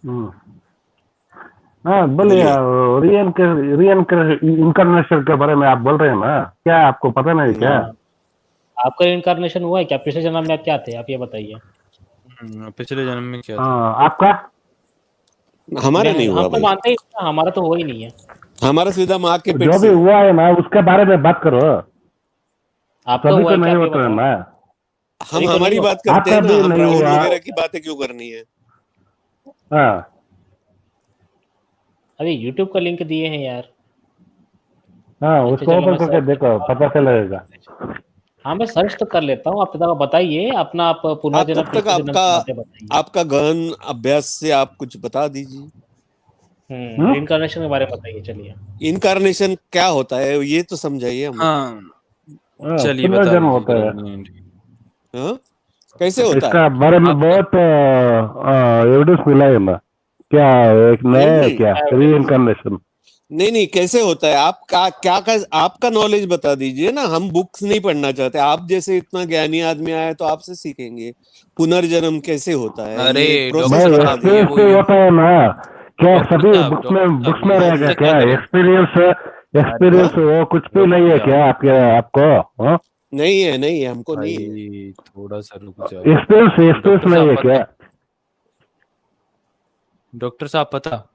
हम्म। हाँ बोलिए। बोलिए। इनकारनेशन के बारे में आप बोल रहे हैं ना, क्या आपको पता नहीं क्या? हाँ, आपका इनकारनेशन हुआ है क्या? पिछले जन्म में आप क्या थे, आप ये बताइए। पिछले जन्म में क्या था? हाँ, आपका? हमारा नहीं हुआ हम तो भाई, मानते ही नहीं, हमारा तो हुआ ही नहीं है। हमारा सीधा माँ के पेट जो भी से। हुआ है ना उसके बारे में बात करो। आपका सभी हुआ को है क्या, नहीं आप ये होता है बताओ। ना। हम सभी को नहीं हमारी हुआ। बात करते हैं आपका ना, भी हम नहीं राहुल हुआ। वगैरह की बातें क्यों करनी है? हाँ, अरे यूट्यूब का लिंक दिए हैं यार। हाँ, अच्छा उसको चलो ओपन मैं करके सर्च देखो, करता पता चलेगा। हूँ। हाँ मैं सर्च तो कर लेता हूँ, आप बताइए अपना, आप आप पुनर्जन्म तब तक पिछले जन्म आपका की बातें बताइए। आपका गहन अभ्यास से आप कुछ बता दीजिए। हम्म? रिइंकार्नेशन के बारे में बताइए चलिए। इनकारनेशन क्या होता है ये तो समझाइए हम लोग। हाँ, हाँ, चलिए बता पुनर्जन्म दीजिए होता गुरु है। जी। हाँ, कैसे होता है? इसका बारे में आपका बहुत एविडेंस मिला है ना। क्या एक नहीं नया है नहीं क्या? क्या री evidence? इनकारनेशन। नहीं नहीं, कैसे होता है? आप आपका नॉलेज बता दीजिए ना, हम बुक्स नहीं पढ़ना चाहते। आप जैसे इतना ज्ञानी आदमी आया तो आपसे सीखेंगे पुनर्जन्म कैसे होता है, अरे ये प्रोसेस भाई डॉक्टर बता साहब, ये दीजिए। एक्सपीरियंस वो भी यू होता है ना। क्या सभी डॉक्टर साहब बुक्स में यूट्यूब रहेगा से क्या क्या? करें? एक्सपीरियंस अरे हाँ, एक्सपीरियंस वो कुछ भी नहीं है डॉक्टर साहब क्या आपके आपको? हाँ, नहीं है हमको नहीं है। भाई, थोड़ा सा रुक जाओ। एक्सपीरियंस एक्सपीरियंस डॉक्टर नहीं साहब है क्या? पता डॉक्टर साहब पता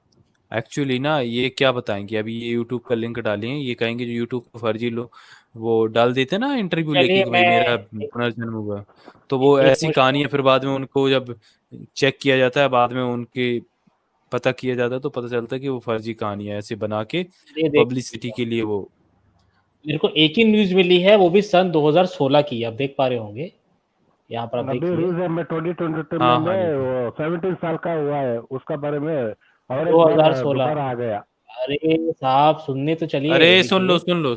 एक्चुअली ना, ये क्या बताएंगे, अभी ये यूट्यूब का लिंक डालें, ये कहेंगे जो यूट्यूब पर फर्जी लोग वो डाल देते ना इंटरव्यू लेके चलिए कि भाई मैं मेरा पुनर्जन्म हुआ, तो वो एक ऐसी मुश्किल, कहानियां फिर बाद में उनको जब चेक किया जाता है, बाद में उनके पता किया जाता है, तो पता चलता है कि वो फर्जी कहानियां ऐसे बना के ये देख पब्लिसिटी के लिए वो। मेरे को एक ही न्यूज मिली है, वो भी सन 2016 की, आप देख पा रहे होंगे, यहाँ पर आप अभी देखिए। रिलीज में 2022 हाँ हाँ, में वो 17 साल का हुआ है उसका बारे में। और एक बार 2016। दोबारा आ गया। अरे साहब सुनने तो अरे चलिए, सुन लो देखिए। सुन लो।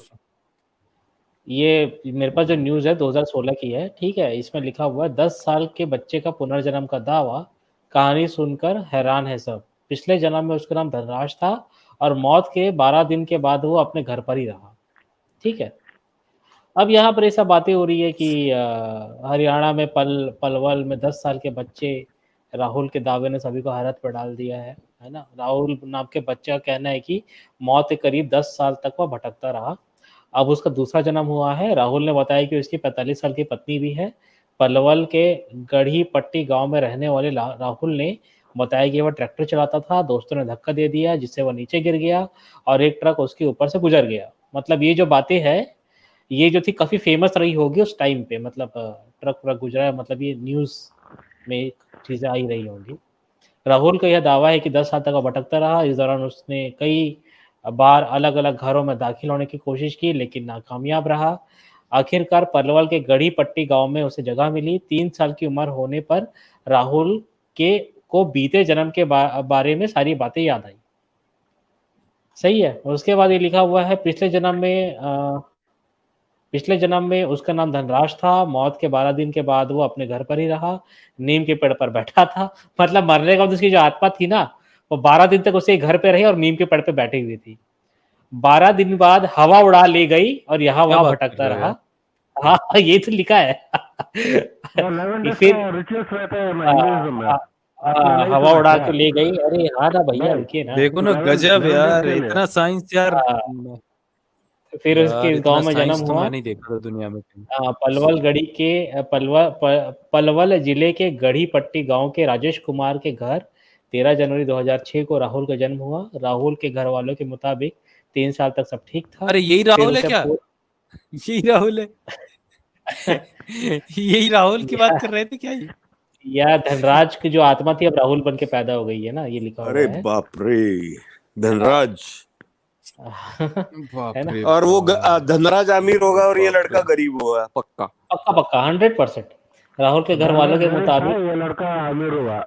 ये मेरे पास जो न्यूज़ है 2016 की है, ठीक है? इसमें लिखा हुआ है 10 साल के बच्चे का पुनर्जन्म का दावा, कहानी सुनकर हैरान है सब। पिछले जन्म में उसका नाम धनराज था और मौत के 12 दिन के बाद वो अपने घर पर ही रहा, ठीक है? अब यहाँ पर ये सब बातें हो रही है कि हरियाणा में पलवल में 10 साल के बच्चे राहुल के दावे ने सभी को हैरत में डाल दिया है ना? राहुल नाम के बच्चे का कहना है कि मौत के करीब 10 साल तक वह भटकता रहा। अब उसका दूसरा जन्म हुआ है। राहुल ने बताया कि उसकी 45 साल की पत्नी भी है। पलवल के गढ़ी पट्टी गाँव में रहने वाले राहुल ने बताया कि वह ट्रैक्टर चलाता था, दोस्तों ने धक्का दे दिया जिससे वह नीचे गिर गया और एक ट्रक उसके ऊपर से गुजर गया। मतलब ये जो बातें हैं, ये जो थी काफ़ी फ़ेमस रही होगी उस टाइम पे, मतलब ट्रक व्रक गुजरा है, मतलब ये न्यूज़ में चीज़ें आई रही होंगी। राहुल का यह दावा है कि 10 साल तक वो भटकता रहा। इस दौरान उसने कई बार अलग-अलग घरों में दाखिल होने की कोशिश की लेकिन नाकामयाब रहा। आखिरकार पलवल के गढ़ी पट्टी गाँव में उसे जगह मिली। 3 साल की उम्र होने पर राहुल के को बीते जन्म के बारे में सारी बातें याद आई। सही है? और उसके बाद ये लिखा हुआ है पिछले जन्म में उसका नाम धनराज था, मौत के 12 दिन के बाद वो अपने घर पर ही रहा, नीम के पेड़ पर बैठा था। मतलब मरने के बाद उसकी जो आत्मा थी ना, वो 12 दिन तक उसी घर पे रही और नीम के पेड़ पे बैठी हुई थी। 12 दिन बाद हवा उड़ा ले गई और क्या यहाँ-वहाँ बात कर भटकता रहे हो रहा। यार? हाँ, ये तो लिखा है। वो 11 ये डेज का फिर रिचुअल्स रहता है ना अ हिंदुइज्म में। आपने नहीं हवा सुना उड़ा क्या? के ले गई। अरे हाँ ना भैया, भाई, रुकिए ना। देखो ना, 11 गजब 11 डेज यार, के लिए। इतना साइंस यार। हाँ, फिर उसके यार इस गाँव इतना में जन्म साइंस तो हुआ। मैं नहीं देखा था दुनिया में कहीं। पलवल गढ़ी के पलवल जिले के गढ़ी पट्टी गांव के राजेश कुमार के घर 13 जनवरी 2006 को राहुल का जन्म हुआ। राहुल के घर वालों के मुताबिक 3 साल तक सब ठीक था। अरे यही फिर राहुल है उसे क्या? यही राहुल है? यही राहुल की या, बात कर रहे थे क्या ये? या धनराज की जो आत्मा थी अब राहुल बन के पैदा हो गई है ना, ये लिखा अरे हुआ है। बाप रे, धनराज। है बाप ना? रे और वो बाप। धनराज अमीर होगा और ये बाप रे। लड़का गरीब होगा पक्का। पक्का पक्का 100%। राहुल के घर वालों धनराज के गरीब था, मुताबिक। ये लड़का अमीर हुआ।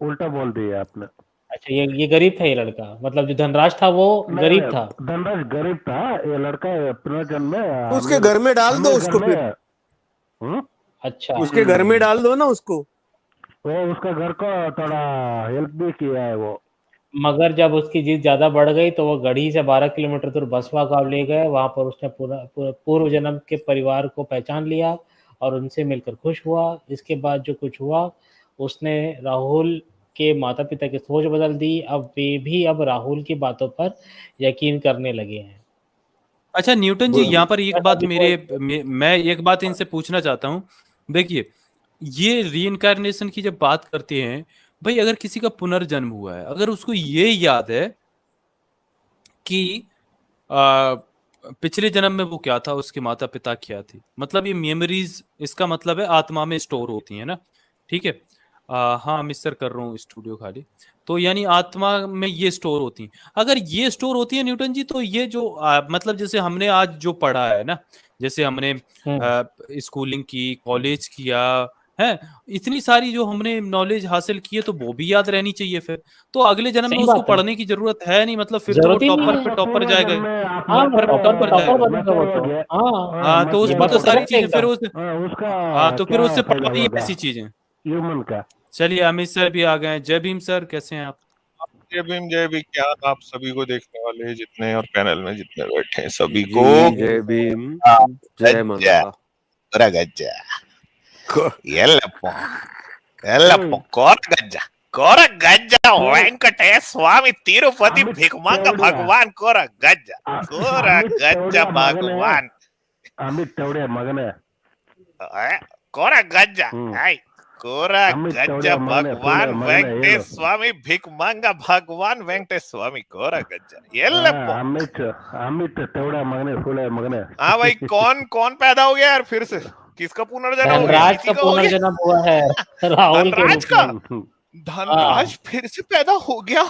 उल्टा बोल दिया आपने। अच्छा, ये गरीब था ये लड़का, मतलब जो धनराज था वो नहीं गरीब था। नहीं, धनराज गरीब था। ये लड़का पुनर्जन्म में तो उसके अमीर। घर में डाल दो अमीर घर उसको में। फिर, हम्म? अच्छा। उसके घर में डाल दो ना उसको। वो उसका घर को थोड़ा हेल्प भी किया है वो। मगर जब उसकी जिद ज़्यादा बढ़ गई तो वो गढ़ी से 12 किलोमीटर दूर बसवा गाँव ले गए। वहाँ पर उसने पूर्व जन्म के परिवार को पहचान लिया और उनसे मिलकर खुश हुआ। इसके बाद जो कुछ हुआ, उसने राहुल के माता पिता की सोच बदल दी, अब वे भी अब राहुल की बातों पर यकीन करने लगे हैं। अच्छा न्यूटन जी, बोल- यहाँ पर एक बस बात अब मैं एक बात इनसे पूछना चाहता हूँ। देखिए, ये रीइंकारनेशन की जब बात करते हैं, भाई अगर किसी का पुनर्जन्म हुआ है, अगर उसको ये याद है कि आ, पिछले जन्म में वो क्या था, उसके माता पिता क्या थे, मतलब ये मेमोरीज, इसका मतलब है आत्मा में स्टोर होती है ना। ठीक है। हाँ मिस्टर कर रहा हूँ स्टूडियो खाली। तो यानी आत्मा में ये स्टोर होती हैं। अगर ये स्टोर होती है न्यूटन जी, तो ये जो मतलब जैसे हमने आज जो पढ़ा है ना, जैसे हमने स्कूलिंग की, कॉलेज किया है, इतनी सारी जो हमने नॉलेज हासिल की है, तो वो भी याद रहनी चाहिए फिर। तो अगले जन्म में सही उसको बात है, पढ़ने की जरूरत है नहीं, मतलब फिर तो वो जरूरत ही नहीं टॉपर है। पे टॉपर जाएगा ही। हाँ, टॉपर पे टॉपर टॉपर जाएगा। बनेगा वो तो। हाँ, हाँ तो ये उसमें बात तो तो सारी करेक्ट है चीजें फिर एकदम। उस उसका हाँ तो फिर क्या उससे फायदा पढ़वाइए होगा ऐसी चीजें। ह्यूमन का? चलिए अमित सर भी आ गए हैं। जय भीम सर, कैसे हैं आप? जय भीम क्या आप सभी को, देखने वाले जितने और पैनल में जितने बैठे हैं सभी को जी जय भीम, जय गज्जा मंगला। गज्जा ఎల్లప్ప కోర గజ్జ వెంకటేశ్వర స్వామి తిరుపతి अमित భికమంగ तेवड़िया భగవాన్ కోర గజ్జ अमित గజ్జ तेवड़िया मगने భగవాన్ अमित तेवड़िया मगने కోర గజ్జ ఐ కోర अमित గజ్జ तेवड़िया मगने फूले భగవాన్ मगने ये వెంకటేశ్వర लो స్వామి భికమంగ భగవాన్ వెంకటేశ్వర స్వామి కోర గజ్జ ఎల్లప్ప अमित अमित तेवड़िया मगने फूले मगने हाँ भाई, कौन कौन पैदा हो गया यार फिर से? किसका पुनर्जन्म हो गया? धनराज किसी का का हो गया? पुनर्जन्म हुआ है राहुल के धनराज रूप का? में। धनराज फिर से पैदा हो गया?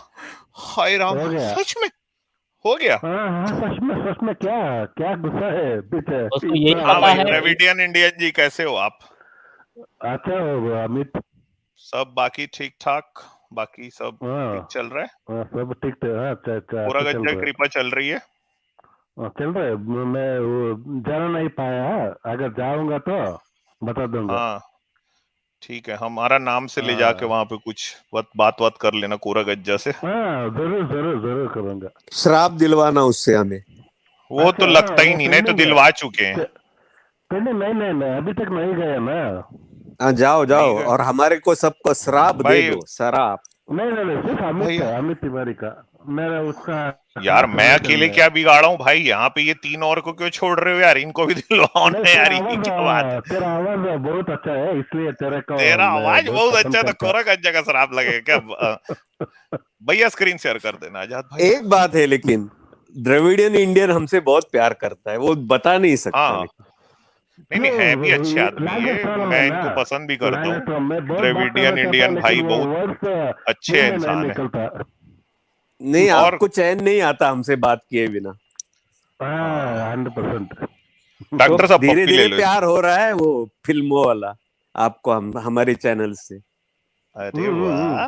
हाय राम, हो गया। सच में हो गया? हाँ सच में क्या क्या गुस्सा है पीछे उसको यही इतना- हाँ पता भाई, है। द्रविडियन इंडियन जी कैसे हो आप? अच्छा हो अमित। सब बाकी ठीक ठाक? बाकी सब हाँ ठीक चल रहा है? सब ठीक है। हाँ पूरा चल गज्जा रहा है। कृपा चल रही है? चल रहा है। मैं वो जाना नहीं पाया, अगर जाऊंगा तो बता दूंगा। हाँ ठीक है, हमारा नाम से ले हाँ। जाके वहां पे कुछ बात कर लेना कोरा गज्जा से। हाँ जरूर करूंगा। श्राप दिलवाना उससे हमें। वो तो अच्छा, लगता ही वो नहीं, नहीं तो pending है। दिलवा चुके हैं। नहीं अभी तक नहीं गया ना। हाँ जाओ नहीं गए। और हमारे को सबको श्राप दे भाई- दो, श्राप। नहीं सिर्फ भैया। अमित तिवारी का मेरा उसका। यार मैं अकेले क्या बिगाड़ा हूँ भाई? यहाँ पे ये 3 और को क्यों छोड़ रहे हो यार? इनको भी दिलवाओ ना यार, ये क्या बात है? तेरा आवाज बहुत अच्छा है, इसलिए तेरे को तेरा मैं आवाज बहुत पसंद अच्छा है, तो करता। कोरा गज्जा का शराब लगेगा क्या? भैया स्क्रीन शेयर कर देना आजाद भाई। एक बात है लेकिन, द्रविडियन इंडियन हमसे बहुत प्यार करता है, वो बता नहीं सकता। हाँ। लेकिन नहीं है भी अच्छे आदमी है, मैं इनको पसंद भी करता हूँ। द्रविडियन इंडियन भाई बहुत अच्छे इंसान है। नहीं, और- आपको चैन नहीं आता हमसे बात किए बिना। 100%। डॉक्टर साहब धीरे पप्पी ले धीरे लो। प्यार हो रहा है वो फिल्मों वाला आपको हमारे चैनल से। अरे वाह,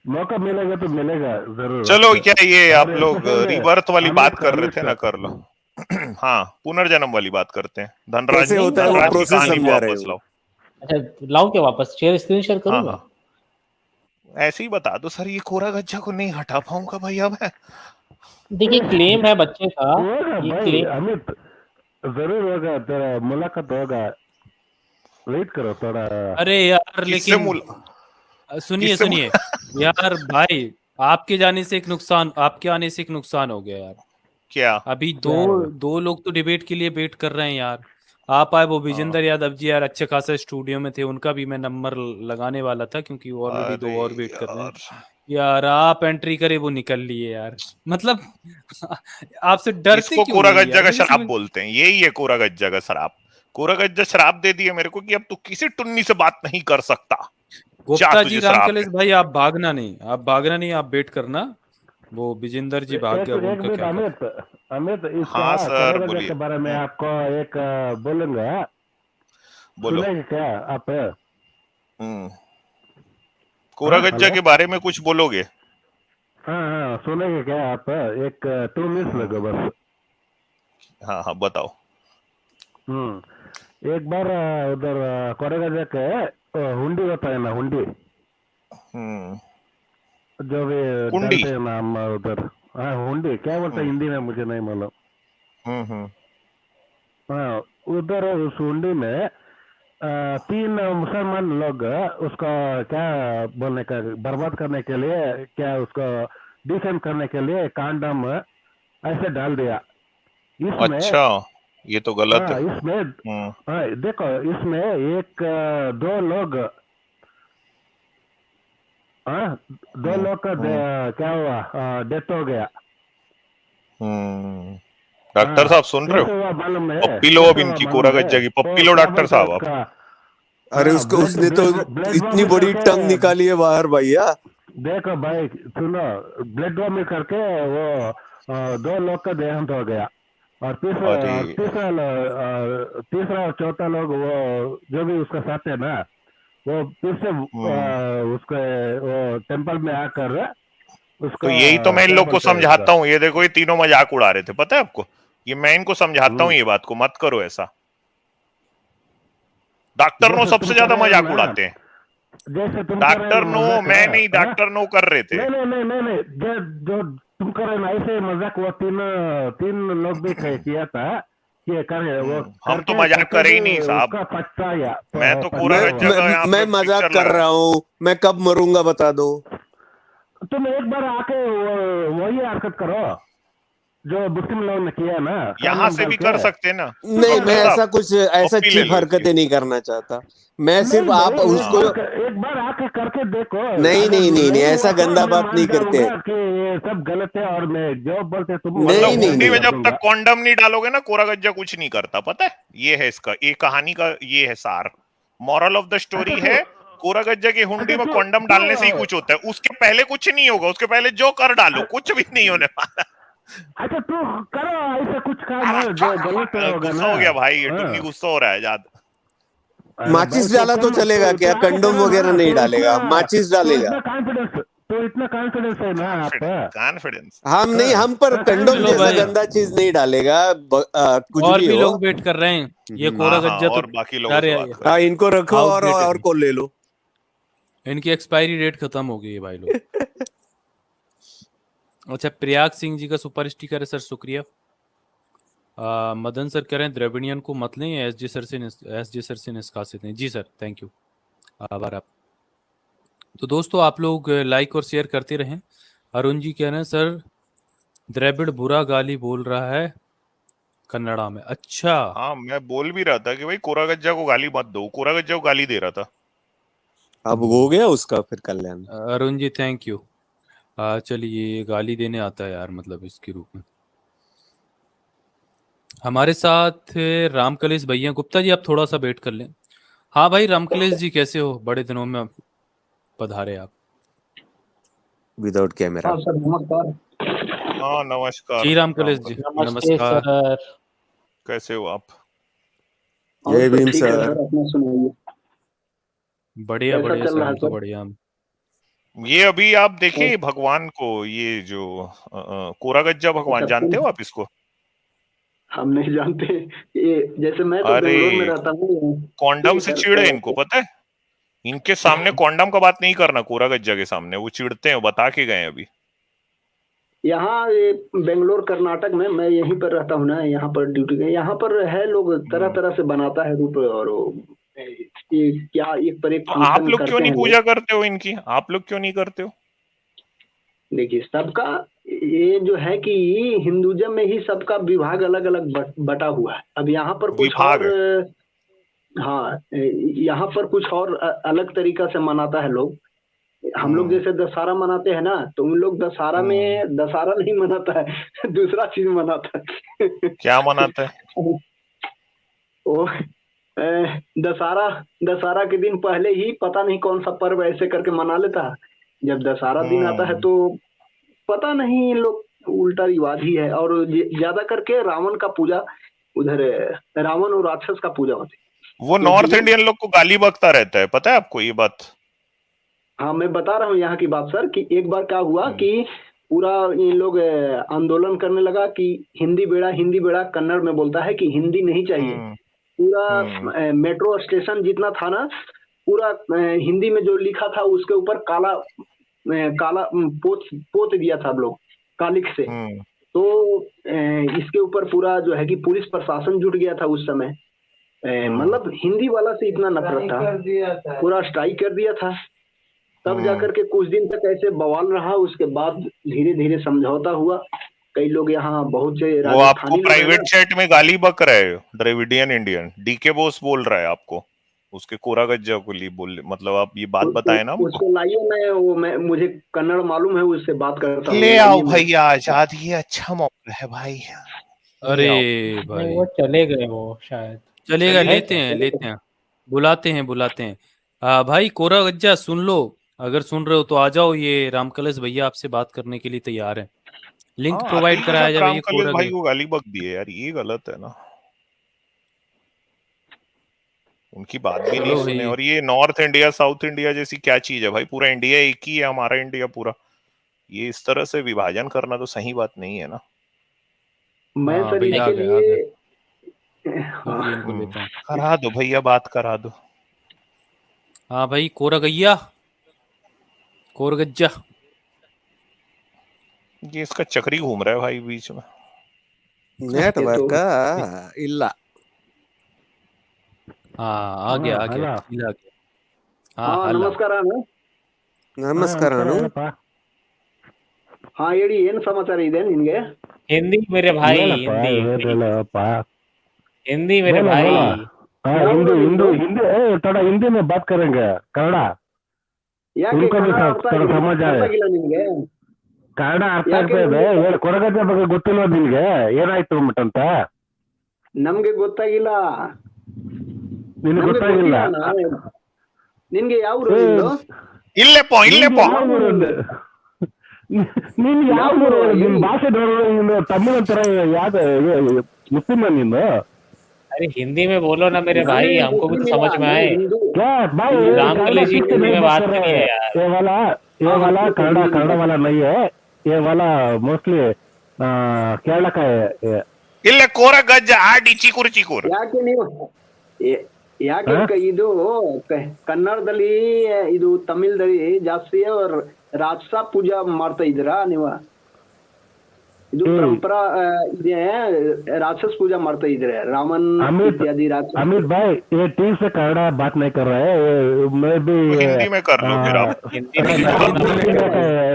मौका मिलेगा तो मिलेगा जरूर। चलो क्या ये आप अरे, लोग पसंद है। रिबर्थ वाली अमित- बात कर रहे अमित थे ना, का। कर लो। हाँ पुनर्जन्म वाली बात करते हैं। धनराज कैसे जी, होता है वो धनराज की प्रोसेस कहानी को समझा रहे वापस हो। लाओ। अच्छा लाऊं क्या वापस? स्क्रीन शेयर हाँ करूंगा? हाँ ऐसे ही बता दो सर, ये कोरा गज्जा को नहीं हटा पाऊंगा भैया मैं। देखिए क्लेम है बच्चे का, होगा ये भाई क्लेम। अमित, जरूर होगा, तेरा मुलाकात होगा, वेट करो थोड़ा। अरे यार किससे लेकिन सुनिए किससे सुनिए यार भाई, आपके जाने से एक नुकसान, आपके आने से एक नुकसान हो गया यार। क्या? अभी क्या होगा? दो लोग तो डिबेट के लिए वेट कर रहे हैं यार। आप आए, वो विजेंद्र यादव जी यार अच्छे खासा स्टूडियो में थे, उनका भी मैं नंबर लगाने वाला था क्योंकि ऑलरेडी 2 और वेट कर रहे हैं यार। आप एंट्री करे वो निकल लिए यार, मतलब आपसे डरते इसको क्यों कोरा नहीं गज्जा यार? का मेरे शराब समझ- बोलते हैं, यही है कोरा गज्जा का शराब। कोरा गज्जा शराब दे दिया मेरे को कि अब तू किसी टुन्नी से बात नहीं कर सकता। गुप्ता जा जी, तुझे शराब रामकलेश भाई, आप भागना नहीं, आप वेट करना। वो विजेंद्र जी भाग गया, वो एक उनका मिनट क्या अमित इसका हाँ, सर, कोरा गज्जा बोलिए। के बारे में आपको एक बोलूंगा, बोलो। सुनेंगे क्या आप? कोरा हाँ, गज्जा हेलो? के बारे में कुछ बोलोगे? हाँ सुनेंगे क्या आप? एक 2 मिनट लगो बस। हाँ हाँ बताओ। एक बार उधर कोरा गज्जा के हुंडी होता है ना, हुंडी हम्म जो भी कुंडी। डालते हैं ना हम उधर। हाँ हुंडी क्या बोलते हैं हिंदी में, मुझे नहीं मालूम। हम्म हाँ उधर उस हुंडी में तीन मुसलमान लोग उसको क्या बोलने का बर्बाद करने के लिए, क्या उसको डिफेम करने के लिए कांडम ऐसे डाल दिया इसमें। अच्छा, ये तो गलत है। इसमें देखो, इसमें एक दो लोग दो लोग का क्या हुआ, डेथ हो गया। डॉक्टर साहब सुन रहे कैसे हो? हुआ मालूम है? पप्पी लो अब इनकी कोरा गज्जा की, पप्पी लो डॉक्टर साहब आप। अरे उसको उसने तो इतनी बड़ी टंग निकाली है बाहर भैया। देखो भाई सुनो, ब्लड वॉमिट करके वो दो लोग का देहांत हो गया, और तीसरा और चौथा लोग वो जो भी उसका साथ है ना, वो फिर से उसके वो टेम्पल में आकर उसका। तो यही तो मैं इन लोग को समझाता हूँ, ये देखो ये तीनों मजाक उड़ा रहे थे, पता है आपको? ये मैं इनको समझाता हूँ ये बात को, मत करो ऐसा। डॉक्टर नो सबसे ज्यादा मजाक उड़ाते हैं। जैसे तुम डॉक्टर नो, मैं नहीं, डॉक्टर नो कर रहे थे। नहीं, जो तुम कर रहे ना ऐसे मजाक, वो तीन लोग भी किया था कि करे वो। हम तो मजाक करे ही नहीं साहब, मैं तो कोरा गज्जा का यहाँ मैं मजाक कर रहा हूँ। मैं कब मरूंगा बता दो। तुम एक बार आके वही हरकत करो जो मुस्लिम लोगों ने किया ना, यहाँ से भी कर सकते ना। नहीं, मैं ऐसा चीप हरकतें नहीं करना चाहता। मैं सिर्फ आप उसको एक बार आके करके देखो। नहीं, ऐसा गंदा बात नहीं करते। कि ये सब गलत है और मैं जो बोलते तुम मतलब हुंडी में जब तक कॉन्डम नहीं डालोगे ना, कोरा गज्जा कुछ नहीं करता, पता है? ये है इसका, ये कहानी का ये है सार। मॉरल ऑफ द स्टोरी है, कोरा गज्जा की हुंडी में कॉन्डम डालने से ही कुछ होता है, उसके पहले कुछ नहीं होगा। उसके पहले जो कर डालो कुछ भी नहीं होने वाला। अच्छा तू करो ऐसा कुछ काम जो गलत होगा ना। हो गया भाई, ये टुन्नी गुस्सा हो रहा है याद। माचिस डाला तो चलेगा क्या? कंडोम वगैरह नहीं डालेगा, माचिस डालेगा। इतना कॉन्फिडेंस है ना आपका? कॉन्फिडेंस हम पर कंडोम जैसा गंदा चीज नहीं डालेगा। कुछ और भी भी हो। लोग वेट कर रहे हैं, ये कोरा गज्जा तो और बाकी लोग इनको रखो और को ले लो। इनकी एक्सपायरी डेट खत्म हो गई है भाई लोग। अच्छा, प्रयाग सिंह जी का सुपर स्टिकर है सर, शुक्रिया। मदन सर कह रहे हैं द्रविडियन को मत लें, एसजे सर से निष्कासित हैं। जी सर, थैंक यू, आभार आप। तो दोस्तों आप लोग लाइक और शेयर करते रहें। अरुण जी कह रहे हैं सर द्रविड़ बुरा गाली बोल रहा है कन्नड़ा में। अच्छा, हाँ मैं बोल भी रहा था कि भाई कोरा गज्जा को गाली मत दो, कोरा गज्जा को गाली दे रहा था। अब हो गया उसका फिर कल्याण। Arun ji thank you. चलिए, गाली देने आता है यार, मतलब इसके रूप में। हमारे साथ रामकलेश भैया। गुप्ता जी आप थोड़ा सा वेट कर लें। हाँ भाई रामकलेश जी कैसे हो? बड़े दिनों में पधारे आप विदाउट कैमरा। हाँ सर नमस्कार। हाँ नमस्कार जी रामकलेश जी, नमस्कार। कैसे हो आप? जय भीम सर। अपना सुनाइए। बढ़िया सर, हम तो बढ़िया। ये अभी आप देखिए भगवान को, ये जो कोरा गज्जा भगवान, जानते हो आप इसको? हम नहीं जानते। ये जैसे मैं तो बेंगलोर में रहता हूँ। कॉन्डम से चिढ़े इनको, पता है? इनके सामने कॉन्डम का बात नहीं करना, कोरा गज्जा के सामने वो चिढ़ते हैं, बता के गए अभी। यहाँ बेंगलोर कर्नाटक में, मैं यहीं पर रहता हूँ ना, यहाँ पर ड्यूटी, यहाँ पर है लोग तरह तरह से बनाता है रूप, और ये क्या एक पर एक। तो आप लोग क्यों नहीं पूजा करते हो इनकी? आप लोग क्यों नहीं करते हो? देखिए सबका ये जो है कि हिंदुइज्म में ही सबका विभाग अलग अलग बटा हुआ है। अब यहाँ पर कुछ और, हाँ यहाँ पर कुछ और अलग तरीका से मनाता है लोग। हम लोग जैसे दशहरा मनाते हैं ना, तो उन लोग दशहरा में दशहरा नहीं मनाता है, दूसरा चीज मनाता है। क्या मनाता है? वो दशहरा के दिन पहले ही पता नहीं कौन सा पर्व ऐसे करके मना लेता है। जब दशहरा दिन आता है तो पता नहीं, इन लोग उल्टा रिवाज ही है। और ज्यादा करके रावण का पूजा, उधर रावण और राक्षस का पूजा होती है। वो नॉर्थ इंडियन लोग को गाली बकता रहता है, पता है आपको ये बात? हाँ मैं बता रहा हूँ यहाँ की बात सर, कि एक बार क्या हुआ कि पूरा इन लोग आंदोलन करने लगा कि हिंदी बेड़ा कन्नड़ में बोलता है कि हिंदी नहीं चाहिए। पूरा मेट्रो स्टेशन जितना था ना, पूरा हिंदी में जो लिखा था उसके ऊपर काला पोत दिया था लोग कालिक से। तो इसके ऊपर पूरा जो है कि पुलिस प्रशासन जुट गया था उस समय। मतलब हिंदी वाला से इतना नफरत था, पूरा स्ट्राइक कर दिया था। तब जाकर के कुछ दिन तक ऐसे बवाल रहा, उसके बाद धीरे धीरे समझौता हुआ। कई लोग यहाँ बहुत से वो आपको राजस्थानी लोग हैं प्राइवेट ना, चैट में गाली बक रहे हो, द्रविडियन इंडियन डीके बोस बोल रहा है आपको, उसके कोरा गज्जा को लिए बोल, मतलब आप ये बात बताए ना हमको। उसको लाइए, मैं मुझे कन्नड़ मालूम है, उससे बात करता हूँ। ले आओ लाइए मैं- भैया आजाद, ये अच्छा मौका है भाई। ले अरे आओ। नहीं, भाई वो चले गए वो शायद। चलेगा, चलिए। लेते हैं, बुलाते हैं। भाई कोरा गज्जा सुन लो, अगर सुन रहे हो तो आ जाओ, ये रामकलश भैया आपसे बात करने के लिए तैयार है। लिंक हाँ, प्रोवाइड आतिल के कराया साथ जाए, ये रामकलेश कोरा भाई को गाली बक दिए यार, ये गलत है ना, उनकी बात भी नहीं चलो सुने। भाई। और ये नॉर्थ इंडिया साउथ इंडिया जैसी क्या चीज है भाई, पूरा इंडिया एक ही है, हमारा इंडिया पूरा। ये इस तरह से विभाजन करना तो सही बात नहीं है ना। मैं हाँ सर भैया आ इसके गए, लिए रुकिए इनको लेता हूँ। करा दो भैया, बात करा दो। हाँ भाई कोरा गैया, कोरा गज्जा। ये इसका चक्री घूम रहा है भाई बीच में। नेटवर्क ಇಲ್ಲ हाँ आ गया ಹಲೋ इला गया। ಹಾ ಹಲ್ಲ ನಮಸ್ಕಾರ ಅಣ್ಣ. ನಮಸ್ಕಾರ ಅನು ಏನಪ್ಪ ಹಾ ಹೇಳಿ, ಏನ್ ಸಮಾಚಾರ ಇದೆ ನಿನ್ಗೆ? हिंदी मेरे भाई, ಹೇಳಪ್ಪ हिंदी ಹೇಳಪ್ಪ हिंदी मेरे बोलो, भाई। बोलो। हाँ हिंदी हिंदी हिंदी थोड़ा हिंदी में बात करेंगे कन्नड़ा ಯಾಕೆ उनको भी ಕನ್ನಡ ಅರ್ಥ थोड़ा ಆಗಿಲ್ಲ? समझ आए ಅರ್ಥ ಆಗಿಲ್ಲ ನಿನ್ಗೆ? ಕನ್ನಡ ಅರ್ಥ ಯಾಕೆ ಆಗ್ತಾ ಇದೆ ನಿಮ್ಗೆ- ಹೇಳಿ ಕೊರಗಜ್ಜ ಬಗ್ಗೆ ಗೊತ್ತಿಲ್ಲ ನಿನ್ಗೆ ಏನಾಯ್ತು ಅಂತ ನಮ್ಗೆ ಗೊತ್ತಾಗಿಲ್ಲ. ನಿನ್ಗೆ ನಮ್ಗೆ ಗೊತ್ತಾಗಿಲ್ಲ ಗೊತ್ತಿಲ್ಲ ಅಣ್ಣ. ನಿನ್ಗೆ ಯಾವ ಊರು ಏ, ನಿಂದು? ಇಲ್ಲೆಪ್ಪೋ ನಿನ್ಗೆ ಯಾವ ಊರು ಅಂದೆ? ನಿನ್ ಯಾವ ಊರು? ನಿನ್ ಭಾಷೆ ನೋಡಿದ್ರೆ ತಮಿಳ್ ಅಂತಾರ ಯಾವ್ದು ಮುಸ್ಲಿಮ ನೀನು अरे हिंदी में बोलो ना मेरे भाई, हमको भी तो समझ में आए। ಹಿಂದೂ. क्या भाई रामकलेश जी कन्नड़ा हिंदी में नहीं बात कर रहे करिए हैं। यार। ये वाला कन्नड़ा कन्नड़ा वाला नहीं है, ये वाला मोस्टली केरला का है ये। ಇಲ್ಲೇ ಕೋರ ಗಜ್ಜ ಆಡಿ ಚಿಕೂರ್ ಚಿಕೂರ್. ಯಾಕೆ ನೀವು ಯಾಕೆ ಇದು ಕನ್ನಡದಲ್ಲಿ ಇದು ತಮಿಳ್ದಲ್ಲಿ ಜಾಸ್ತಿ ರಾಕ್ಷಸ ಪೂಜಾ ಮಾಡ್ತಾ ಇದ್ದೀರಾ ನೀವು? ಇದು ಪರಂಪರಾ ಇದೆ, राक्षस पूजा ಮಾಡ್ತಾ ಇದ್ರೆ रामन इत्यादि राक्षस। अमित भाई ये ठीक से कन्नड़ा बात नहीं कर रहा है, मैं भी तो हिंदी में कर लो फिर आप। हिंदी में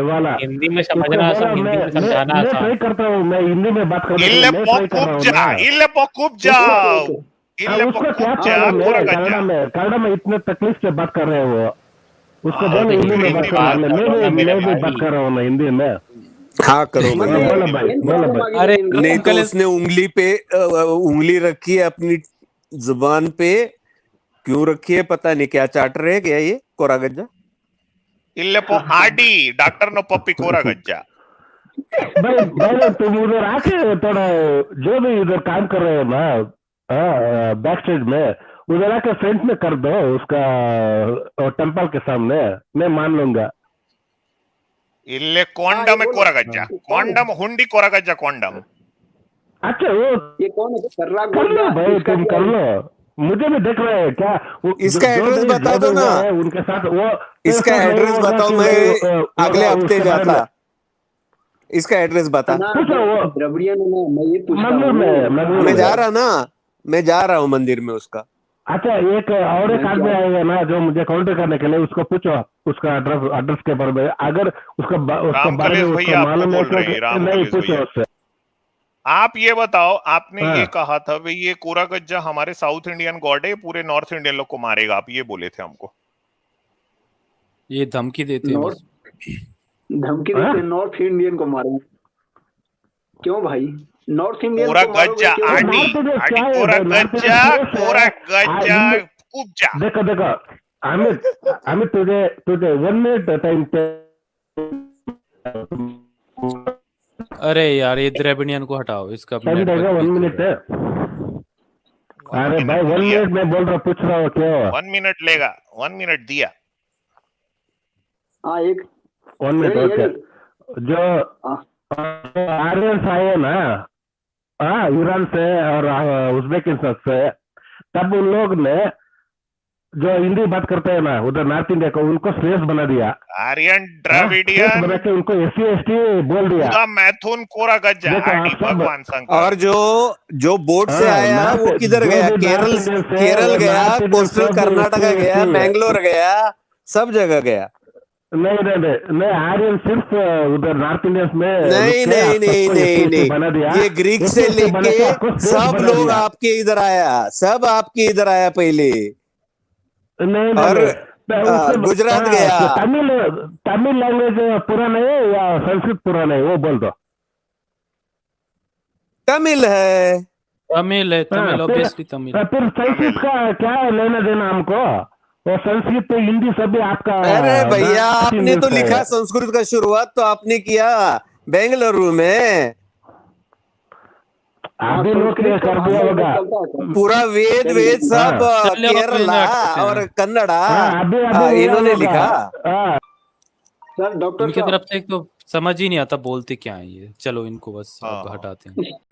वाला हिंदी में समझना आसान, हिंदी में समझाना मैं आसान। ट्राई करता हूँ, मैं हिंदी में बात करने के लिए ಇಲ್ಲೇ मैं ಪೋ ट्राई कर रहा हूँ ಕುಬ್ಜ, ना। ಇಲ್ಲೇ ಪೋ ಕುಬ್ಜ, ಇಲ್ಲೇ ಪೋ उसको क्या ಕುಬ್ಜ प्रॉब्लम ಕೋರ है ಗಜ್ಜ. कन्नड़ा में इतने तकलीफ से बात कर रहे हैं वो, उसको हाँ, बोलो हिंदी में हिंदी बात करने के लिए, बात मैं भी भाई। बात कर रहा हूँ ना हिंदी में। हाँ करो ಮತ್ತೆ भैया। बोलो भाई, ಏನ್ बोलो problem भाई। ಆಗಿದೆ अरे, ನಿಮ್ಗೆ? नहीं तो उसने उंगली पे उंगली रखी है अपनी जुबान पे, क्यों रखी है पता नहीं, क्या चाट रहे हैं क्या ये कोरा गज्जा? ಇಲ್ಲೇ ಪೋ ಆಡಿ ಡಾಕ್ಟರ್ ನ ಪಪ್ಪಿ ಕೋರ ಗಜ್ಜ. भाई तुम उधर आके थोड़ा जो भी इधर काम कर रहे हो ना बैक स्टेज में, उधर आके फ्रंट में कर दो उसका टेम्पल के सामने, मैं मान लूंगा। ಇಲ್ಲೇ ಕೊಂಡಮ್ ಕೋರ ಗಜ್ಜ, ಕೊಂಡಮ್ ಹುಂಡಿ ಕೋರ ಗಜ್ಜ ಕೊಂಡಮ್. अच्छा वो ये कौन है? कर्रा कर लो गोंडा, भाई, इसका तुम क्या कर है? लो, मुझे भी देख रहे हैं क्या इसका एड्रेस बता दो ना। उनके साथ वो इसका एड्रेस बताओ, मैं अगले हफ्ते जाता। इसका एड्रेस बता। ना, पूछो वो द्रविड़ियन है ना, मैं ये पूछता मंगलूर में, हूँ। मंगलूर मैं में। जा रहा ना, मैं जा रहा हूँ मंदिर में उसका। अच्छा एक और एक आदमी आएगा ना जो मुझे काउंटर करने के लिए, उसको पूछो उसका एड्रेस के बारे में, अगर उसका उसके बारे में रामकलेश उसको भैया आपको मालूम है बोल रहे हैं, तो रामकलेश नहीं पूछो भैया। उससे। आप ये बताओ, आपने हाँ। ये कहा था भाई ये कोरा गज्जा हमारे साउथ इंडियन गॉड है, पूरे नॉर्थ इंडियन लोग को मारेगा, आप ये बोले थे हमको। ये धमकी देते हैं नॉर्थ बस। धमकी देते हैं नॉर्थ इंडियन को मारेंगे। क्यों भाई? नॉर्थ इंडियन कोरा को मारोगे गज्जा क्यों? आडी नॉर्थ इंडियन आडी क्या है कोरा भाई? नॉर्थ गज्जा इंडियन क्या है? कोरा गज्जा हिंदी- कुब्जा. देखो देखो अमित तुझे 1 मिनट टाइम अरे यार ये द्रविडियन को हटाओ, इसका टाइम नेटवर्क देगा 1 वीक हो मिनट। रहा है। अरे भाई 1 मिनट में बोल रहा, पूछ रहा हूँ क्यों? 1 मिनट लेगा, 1 मिनट दिया. हाँ एक 1 मिनट हेಳಿ, ओके। हेಳಿ। जो हाँ। आर्यंस आए ना ईरान से और उज्बेकिस्तान से, तब उन लोग ने जो हिंदी बात करते हैं ना उधर नॉर्थ इंडिया को, उनको श्रेष्ठ बना दिया, आर्यन श्रेष्ठ द्रविडियन बना के उनको SC/ST बोल दिया। उदा मैथुन कोरा गज्जा देखो, आरडी आप सब- भगवान शंकर। और जो बोट से हाँ, आया नॉर्थ- वो किधर जो गया? भी केरल नॉर्थ इंडियन से, केरल गया, नॉर्थ इंडियन कोस्टल सब कर्नाटका SC/ST गया, है। मैंगलोर गया, सब जगह गया। नहीं, आर्यन सिर्फ उधर नॉर्थ इंडियंस में नहीं रुक के आप नहीं सबको नहीं SC/ST नहीं बना दिया। ये ग्रीक से SC/ST बना के आपको लेके श्रेष्ठ सब बना लोग दिया। आपके इधर आया, सब आपके इधर आया पहले। नहीं, और उससे- गुजरात हाँ, गया। तमिल लैंग्वेज पुराना है या संस्कृत पुराना है वो बोल दो। तमिल है। तमिल है, तमिल फिर- ऑब्वियसली तमिल। फिर संस्कृत का क्या लेना देना हमको? वो संस्कृत हिंदी सभी आपका। अरे भैया नॉर्थ आपने तो इंडियंस है। लिखा संस्कृत का शुरुआत तो आपने किया बेंगलुरु में, आप भी लोग ने कर दिया होगा। पूरा वेद सब चलो, केरला और कन्नड़ा हाँ, अभी इन्होंने होगा। लिखा। हाँ, सर डॉक्टर इनकी साहब तरफ से एक तो समझ ही नहीं आता बोलते क्या है ये। चलो इनको बस हाँ। आप हटाते हैं।